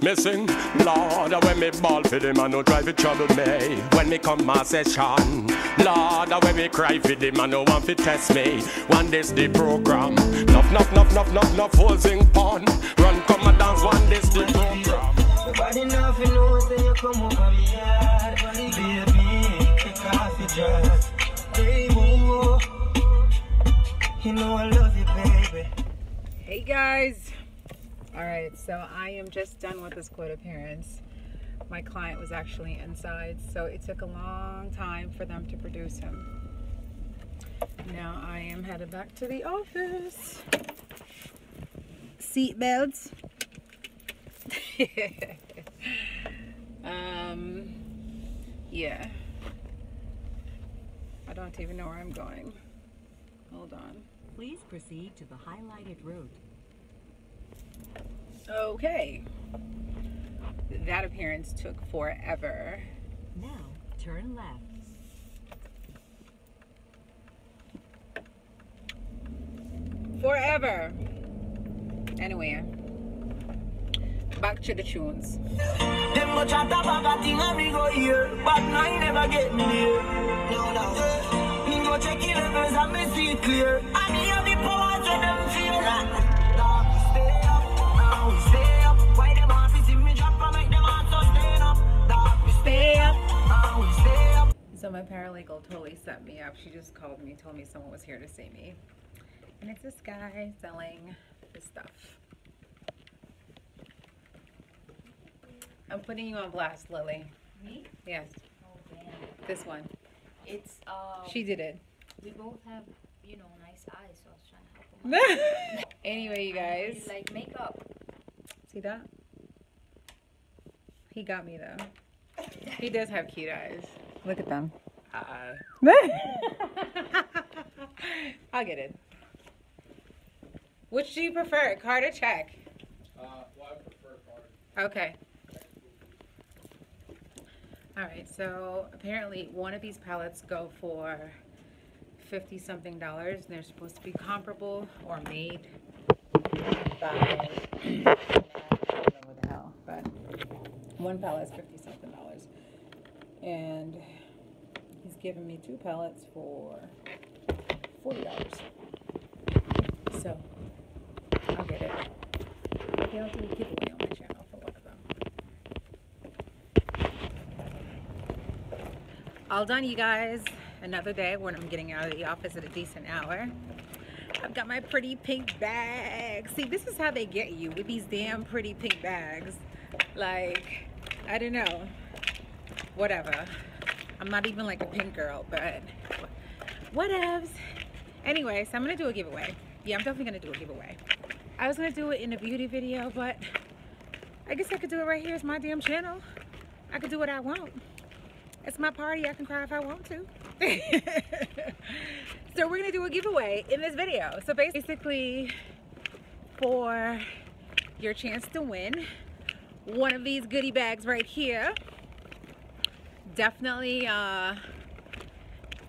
Missing, Lord, when me ball for them, I no drive it trouble me. When me come my session, Lord, when me cry for them, I no want to test me. One day's the program, enough holes in pond. Run, come and dance, one day's the program. Nobody enough you know say you come over me yard, baby, kick off your dress, baby. You know I love you, baby. Hey guys. Alright, so I am just done with this quote appearance. My client was actually inside, so it took a long time for them to produce him. Now I am headed back to the office. Seat belts. Yeah. I don't even know where I'm going. Hold on. Please proceed to the highlighted route. Okay. That appearance took forever. Now, turn left. Forever. Anyway, back to the tunes. Them go chat about a thing and me go here, but I never get me there. No. Me go check the levels and me see it clear. And me have the power to them feel that. Stay up, now we stay up. Why them want to see me drop and make them want to stay up. Dog, we stay up, now we stay up. So my paralegal totally set me up. She just called me, told me someone was here to see me. And it's this guy selling this stuff. I'm putting you on blast, Lily. Me? Yes. Oh man. This one. It's She did it. we both have, you know, nice eyes, so I was trying to help him. Anyway, you guys. Like makeup. See that? He got me though. He does have cute eyes. Look at them. I'll get it. Which do you prefer, card or check? Well, I prefer card. Okay. Alright, so apparently one of these palettes go for $50-something, and they're supposed to be comparable or made by, I don't know what the hell, but one palette is $50-something. And he's giving me 2 palettes for $40. So, I'll get it. Okay, I'll do a giveaway on my channel for one of them. All done, you guys. Another day when I'm getting out of the office at a decent hour. I've got my pretty pink bag. See, this is how they get you with these damn pretty pink bags. Like, I don't know. Whatever. I'm not even like a pink girl, but whatevs. Anyway, so I'm gonna do a giveaway. Yeah, I'm definitely gonna do a giveaway. I was gonna do it in a beauty video, but I guess I could do it right here. It's my damn channel. I could do what I want. It's my party. I can cry if I want to. So we're gonna do a giveaway in this video. So basically, for your chance to win one of these goodie bags right here, definitely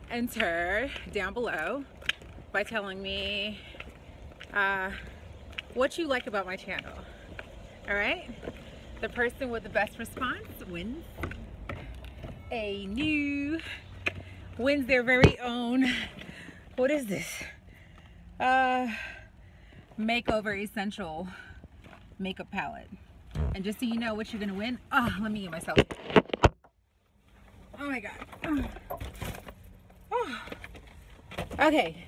enter down below by telling me what you like about my channel. All right, the person with the best response wins wins their very own, what is this, makeover essential makeup palette. And just so you know what you're gonna win, let me get myself, oh my god. Oh. Okay,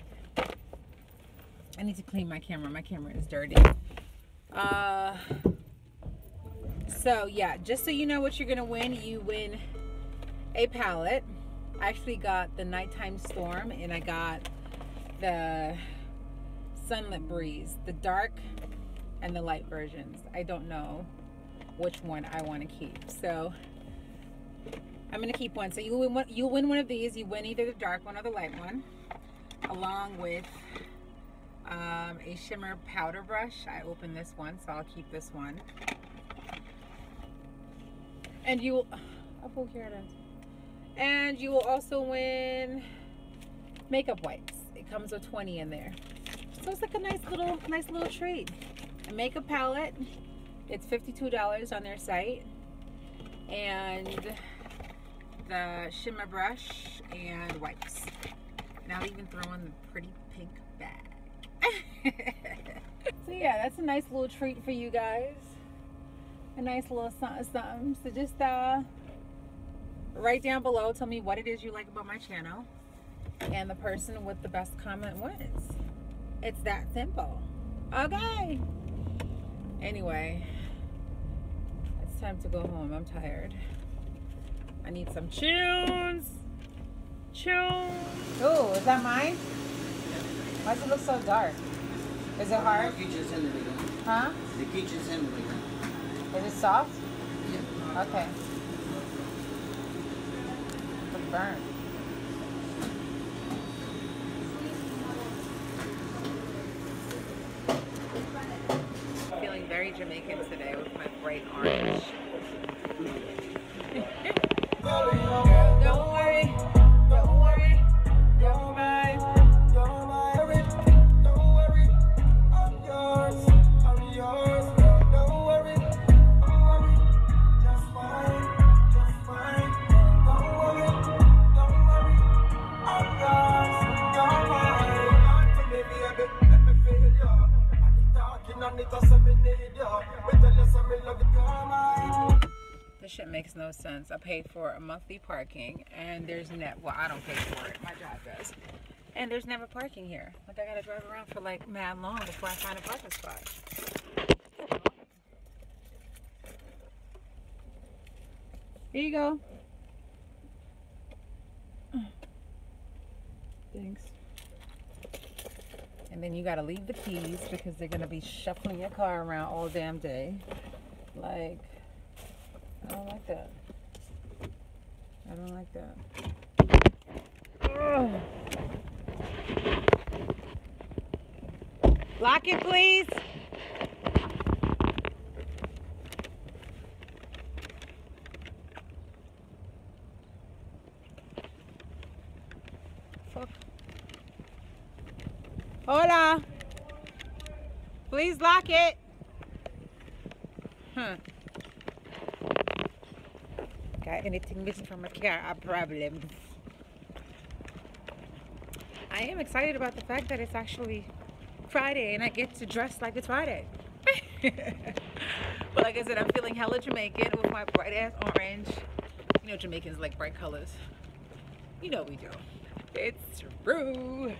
I need to clean my camera. My camera is dirty. So yeah, just so you know what you're gonna win, you win a palette. I actually got the Nighttime Storm, and I got the Sunlit Breeze, the dark and the light versions. I don't know which one I want to keep, so I'm gonna keep one. So you win one of these. You win either the dark one or the light one, along with a shimmer powder brush. I opened this one, so I'll keep this one. And you will, oh, here it is. And you will also win makeup wipes. It comes with 20 in there, so it's like a nice little treat. A makeup palette It's $52 on their site, and the shimmer brush and wipes. And I'll even throw in the pretty pink bag. So yeah, that's a nice little treat for you guys. A nice little something. So just write down below, tell me what it is you like about my channel, and the person with the best comment wins. It's that simple. Okay. Anyway, it's time to go home. I'm tired. I need some tunes. Oh, is that mine? Why does it look so dark? Is it hard? Huh? Is it soft? Yeah. Okay. It's burnt. I'm feeling very Jamaican today with my bright orange. Don't worry. Don't worry. Don't mind. Don't worry. Don't worry. I'm yours. I'm yours. Don't worry. Don't worry. Just fine. Just fine. Don't worry. Don't worry. I'm yours. You're mine. To me, baby, let me feel you. I need talking, I need to say me need you. Me tell you say me love you. You're mine. This shit makes no sense. I paid for a monthly parking, and there's well, I don't pay for it. My job does. And there's never parking here. Like, I gotta drive around for like mad long before I find a parking spot. Here you go. Thanks. And then you gotta leave the keys because they're gonna be shuffling your car around all damn day. Like, I don't like that. I don't like that. Ugh. Lock it, please. Fuck. Hola. Please lock it. Huh. Got anything missing from my car? A problem. I am excited about the fact that it's actually Friday and I get to dress like it's Friday. But like I said, I'm feeling hella Jamaican with my bright ass orange. You know Jamaicans like bright colors. You know we do. It's true.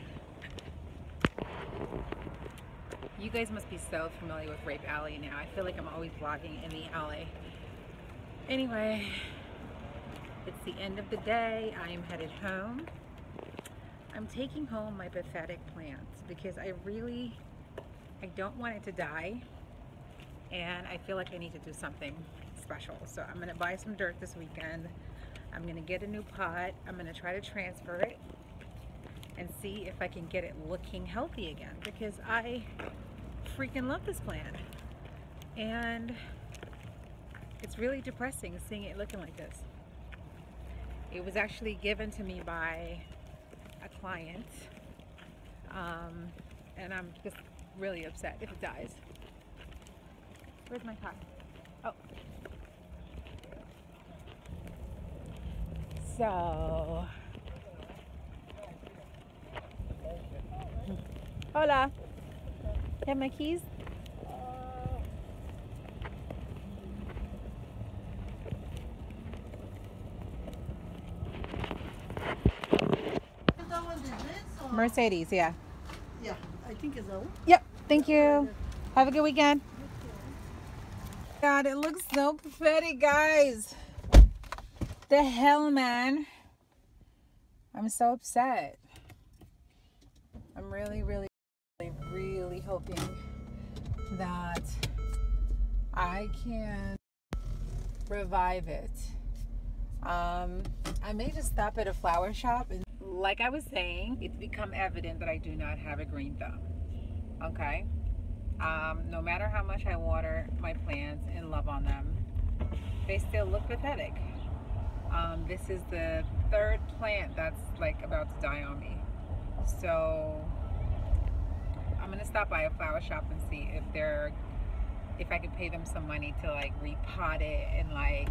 You guys must be so familiar with Rape Alley now. I feel like I'm always vlogging in the alley. Anyway, it's the end of the day. I am headed home. I'm taking home my pathetic plants because I don't want it to die, and I feel like I need to do something special. So I'm gonna buy some dirt this weekend. I'm gonna get a new pot. I'm gonna try to transfer it and see if I can get it looking healthy again, because I freaking love this plant. And it's really depressing seeing it looking like this. It was actually given to me by a client, and I'm just really upset if it dies. Where's my car? Oh. So, hola. You have my keys? Mercedes, yeah. Yeah, I think it's over. Yep, thank you. Have a good weekend. God, it looks so pathetic, guys. The hell, man. I'm so upset. I'm really hoping that I can revive it. I may just stop at a flower shop, and like I was saying, it's become evident that I do not have a green thumb. Okay? No matter how much I water my plants and love on them, they still look pathetic. This is the third plant that's like about to die on me. So I'm gonna stop by a flower shop and see if they're if I could pay them some money to like repot it and like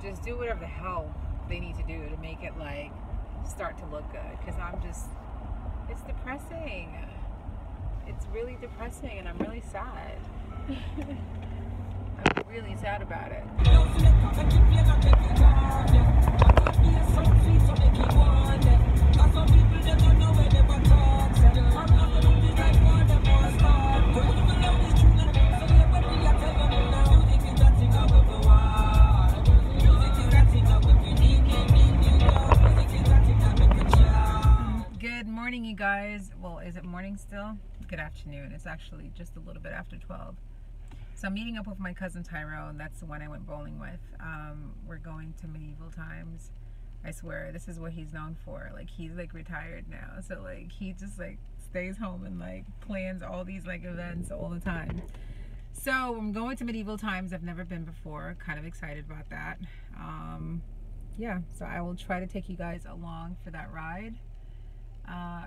just do whatever the hell they need to do to make it like start to look good, because I'm just, it's depressing. It's really depressing and I'm really sad. I'm really sad about it. Good morning, you guys. Well, is it morning still? Good afternoon. It's actually just a little bit after 12. So I'm meeting up with my cousin Tyrone. That's the one I went bowling with. We're going to Medieval Times. I swear, this is what he's known for. Like, he's like retired now, so like he just like stays home and like plans all these like events all the time. So I'm going to Medieval Times. I've never been before. Kind of excited about that. Yeah, so I will try to take you guys along for that ride.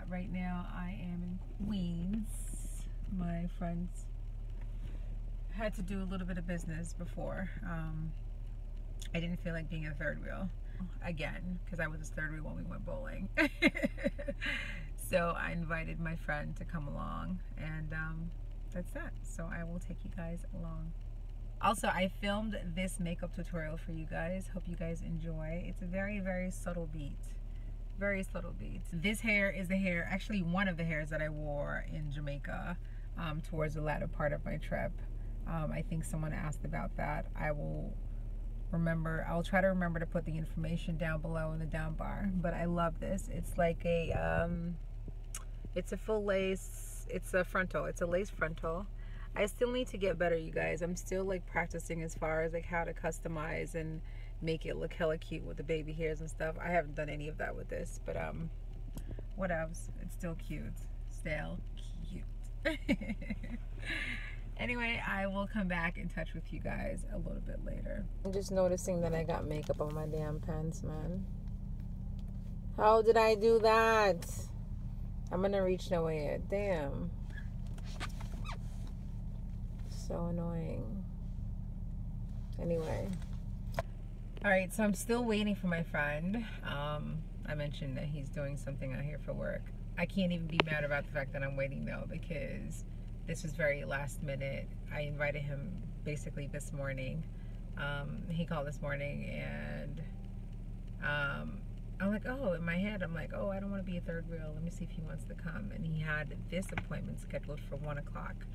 Right now I am in Queens. My friends had to do a little bit of business before. I didn't feel like being a third wheel again, because I was a third wheel when we went bowling. So I invited my friend to come along, and that's that. So I will take you guys along. Also, I filmed this makeup tutorial for you guys. Hope you guys enjoy. It's a very, very subtle beat. Very subtle beats. This hair is the hair, actually one of the hairs that I wore in Jamaica towards the latter part of my trip. I think someone asked about that. I'll try to remember to put the information down below in the down bar. But I love this. It's like a, it's a full lace, it's a frontal, it's a lace frontal. I still need to get better, you guys. I'm still like practicing as far as like how to customize and make it look hella cute with the baby hairs and stuff. I haven't done any of that with this, but what else? It's still cute. Still cute. Anyway, I will come back in touch with you guys a little bit later. I'm just noticing that I got makeup on my damn pants, man. How did I do that? I'm gonna reach nowhere. Damn. So annoying. Anyway. Alright, so I'm still waiting for my friend. I mentioned that he's doing something out here for work. I can't even be mad about the fact that I'm waiting though, because this was very last minute. I invited him basically this morning. He called this morning, and I'm like, oh, in my head, I'm like, oh, I don't want to be a third wheel. Let me see if he wants to come. And he had this appointment scheduled for 1 o'clock.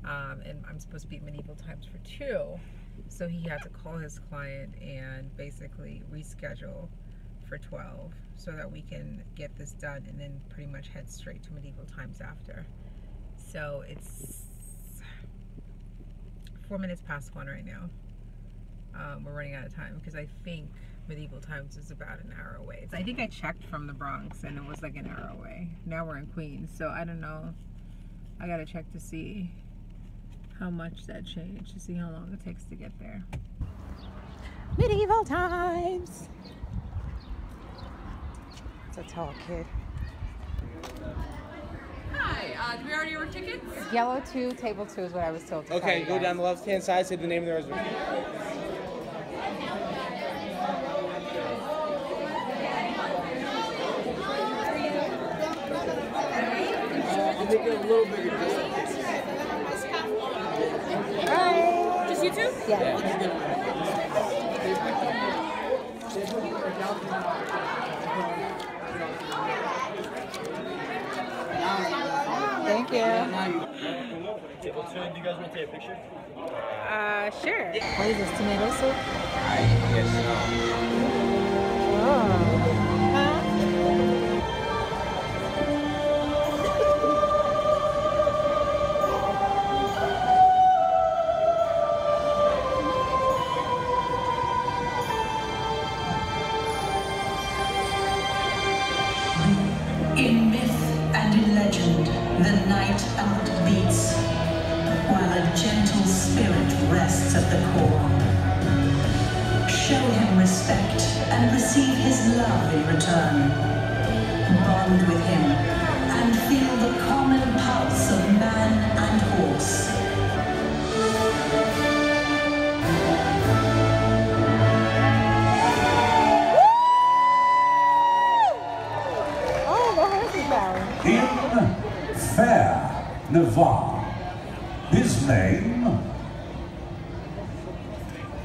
And I'm supposed to be at Medieval Times for 2. So he had to call his client and basically reschedule for 12 so that we can get this done and then pretty much head straight to Medieval Times after. So it's 4 minutes past 1 right now. We're running out of time because I think Medieval Times is about an hour away. I think I checked from the Bronx and it was like an hour away. Now we're in Queens, so I don't know. I gotta check to see how much that changed, to see how long it takes to get there. Medieval Times! It's a tall kid. Hi, do we already have our tickets? Yellow 2, table 2 is what I was told to tell Okay, you go guys. down the left-hand side, say the name of the reservation. Make it a little bigger. Hi! Just you two? Yeah. Thank you. Table 2, do you guys want to take a picture? Sure. What is this, tomato soup? Yes. Oh. In myth and in legend, the night out beats, while a gentle spirit rests at the core. Show him respect and receive his love in return. Bond with him and feel the common pulse of man and horse.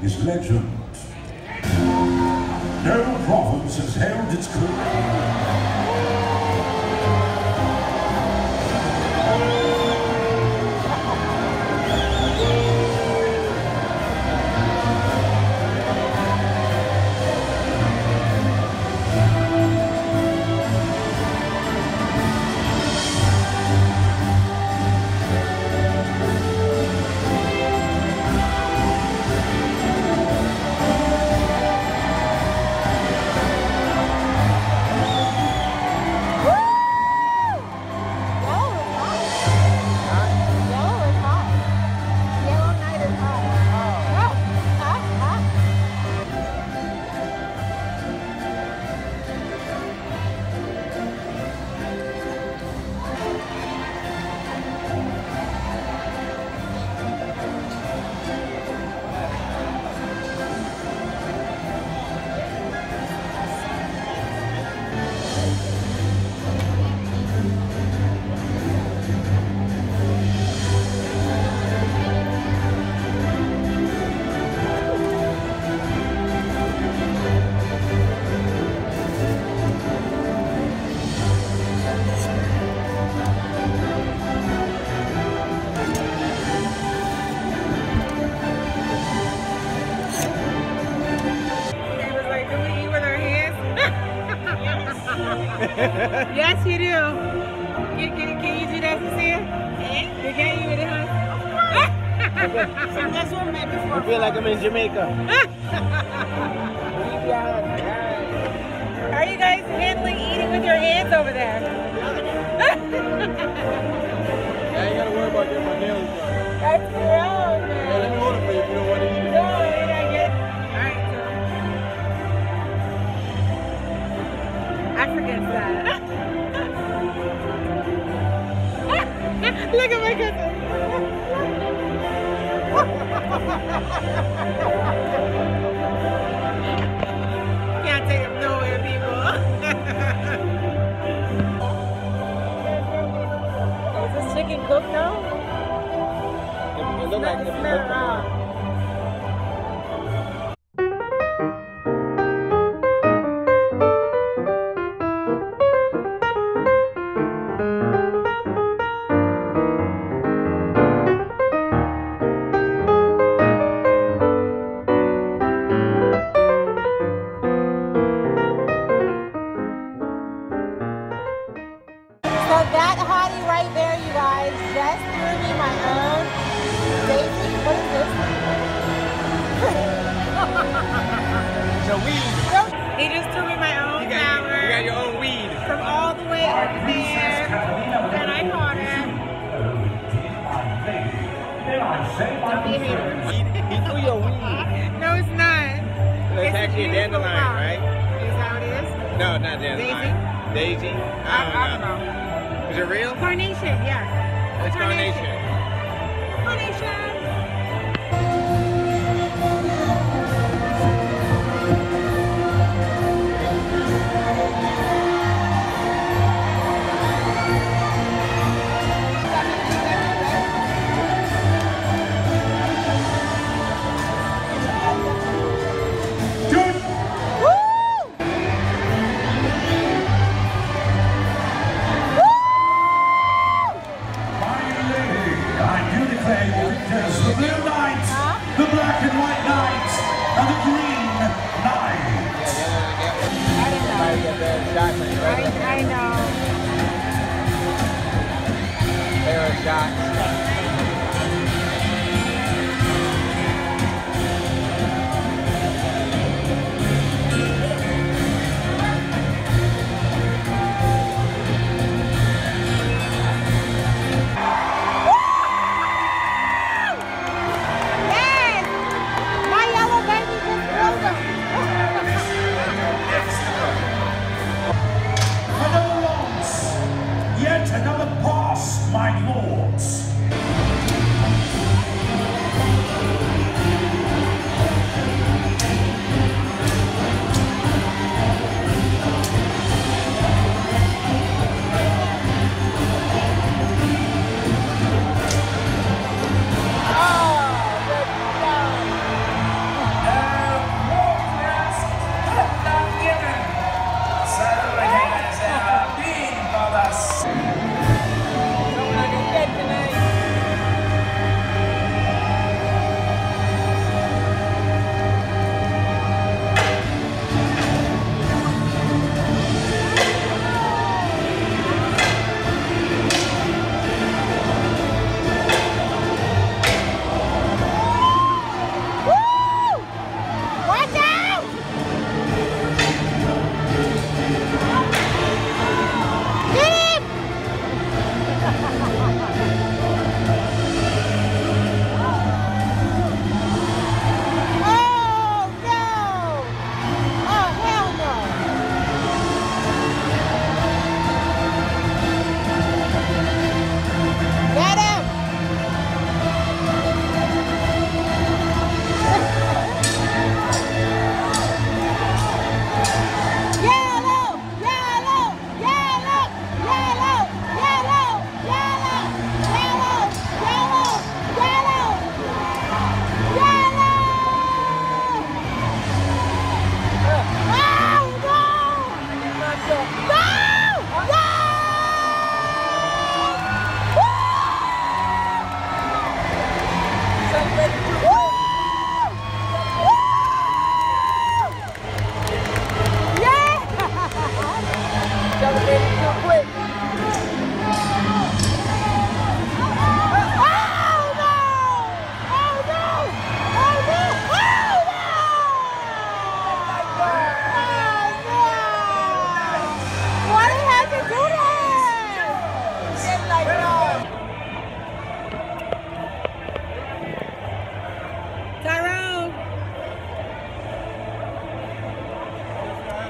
is legend. No province has held its claim. Yes, you do. Can you do that, Cecilia? You can't eat with it, huh? That's what I'm made before. I feel like I'm in Jamaica. How are you guys handling eating with your hands over there? Yeah, you gotta worry about getting my nails done. That's gross, man. Yeah, let me order for you if you don't want to eat it. No, you're not getting. Alright, so. I forget that. Look at my cousin. Can't take him nowhere, people. Is this chicken cooked now? It look like it's cooked. So that hottie right there, you guys, just threw me my own Daisy. What is this? It's a weed. He just threw me my own flower. You got your own weed. From all the way over there. Then I caught it. Don't be a hater. He threw your weed. No, it's not. It's actually a beautiful dandelion, flower. right? Is that what it is? No, not dandelion. Daisy? I don't know. Is it real? Carnation, yeah. It's carnation. Carnation. The blue knight, the black and white knight, and the green knight. I know. Pair of shots. Another pass, my lords.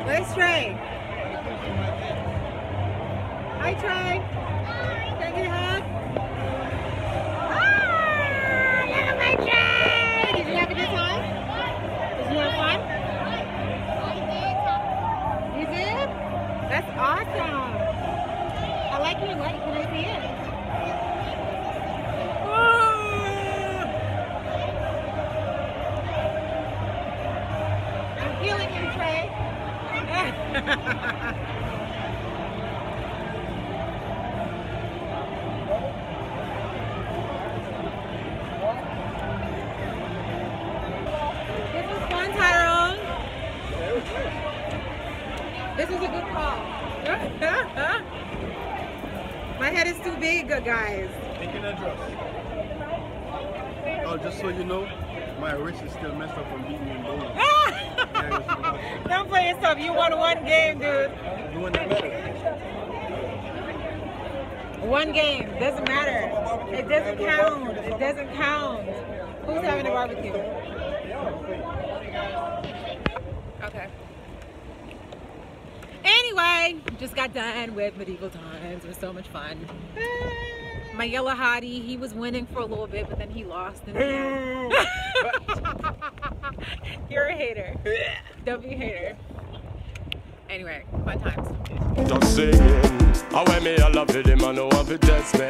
Where's Trey? Hi, Trey. Can I get a hug? Ah, look at my Trey! Did you have a good time? Did you have fun? You did? That's awesome. I like your light. Can I see it? I'm feeling you, Trey. This was fun, Tyrone. This was a good call. My head is too big, guys. Take an address. Oh, just so you know, my wrist is still messed up from beating me in bowling. Don't play yourself. You won one game, dude. You won the medal. One game. Doesn't matter. It doesn't count. It doesn't count. Who's having a barbecue? Okay. Anyway, just got done with medieval times. It was so much fun. My yellow hottie, he was winning for a little bit, but then he lost in the end. You're a hater. Don't be a hater. Anyway, fun times. Just singing. I wear me, I love it, man, no one to test me.